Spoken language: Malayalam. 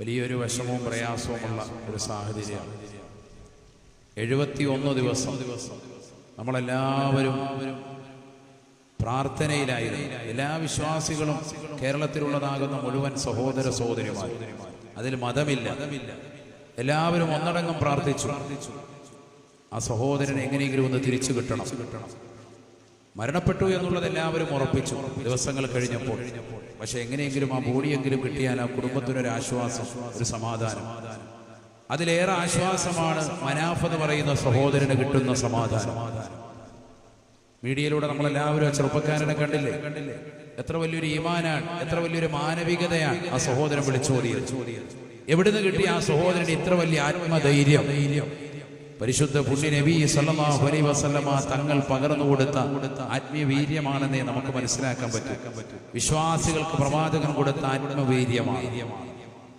വലിയൊരു വിഷമവും പ്രയാസവുമുള്ള ഒരു സാഹചര്യമാണ്. 71 ദിവസം നമ്മളെല്ലാവരും പ്രാർത്ഥനയിലായിരുന്നു. എല്ലാ വിശ്വാസികളും, കേരളത്തിലുള്ളതാകുന്ന മുഴുവൻ സഹോദര സഹോദരിമാർ, അതിൽ മതമില്ല, എല്ലാവരും ഒന്നടങ്കം പ്രാർത്ഥിച്ചു. ആ സഹോദരനെ എങ്ങനെയെങ്കിലും ഒന്ന് തിരിച്ചു കിട്ടണം. മരണപ്പെട്ടു എന്നുള്ളത് എല്ലാവരും ഉറപ്പിച്ചു ദിവസങ്ങൾ കഴിഞ്ഞപ്പോൾ. പക്ഷെ എങ്ങനെയെങ്കിലും ആ ബോഡിയെങ്കിലും കിട്ടിയാൽ ആ കുടുംബത്തിനൊരു ആശ്വാസം, ഒരു സമാധാനം. അതിലേറെ ആശ്വാസമാണ് മനാഫ് എന്ന് പറയുന്ന സഹോദരന് കിട്ടുന്ന സമാധാനം. മീഡിയയിലൂടെ നമ്മളെല്ലാവരും ആ ചെറുപ്പക്കാരനെ കണ്ടില്ലേ? എത്ര വലിയൊരു ഈമാനാണ്, എത്ര വലിയൊരു മാനവികതയാണ് ആ സഹോദരൻ വിളിച്ചോടിയത്. എവിടുന്ന് കിട്ടിയ ആ സഹോദരന് ഇത്ര വലിയ ആത്മധൈര്യം? പരിശുദ്ധ പുണ്യ നബി സല്ലല്ലാഹു അലൈഹി വസല്ലമ തങ്ങൾ പകർന്നു കൊടുത്ത ആത്മീയ വീര്യമാണെന്നേ നമുക്ക് മനസ്സിലാക്കാൻ പറ്റും. വിശ്വാസികൾക്ക് പ്രവാചകൻ കൊടുത്ത ആത്മവീര്യമാണ്.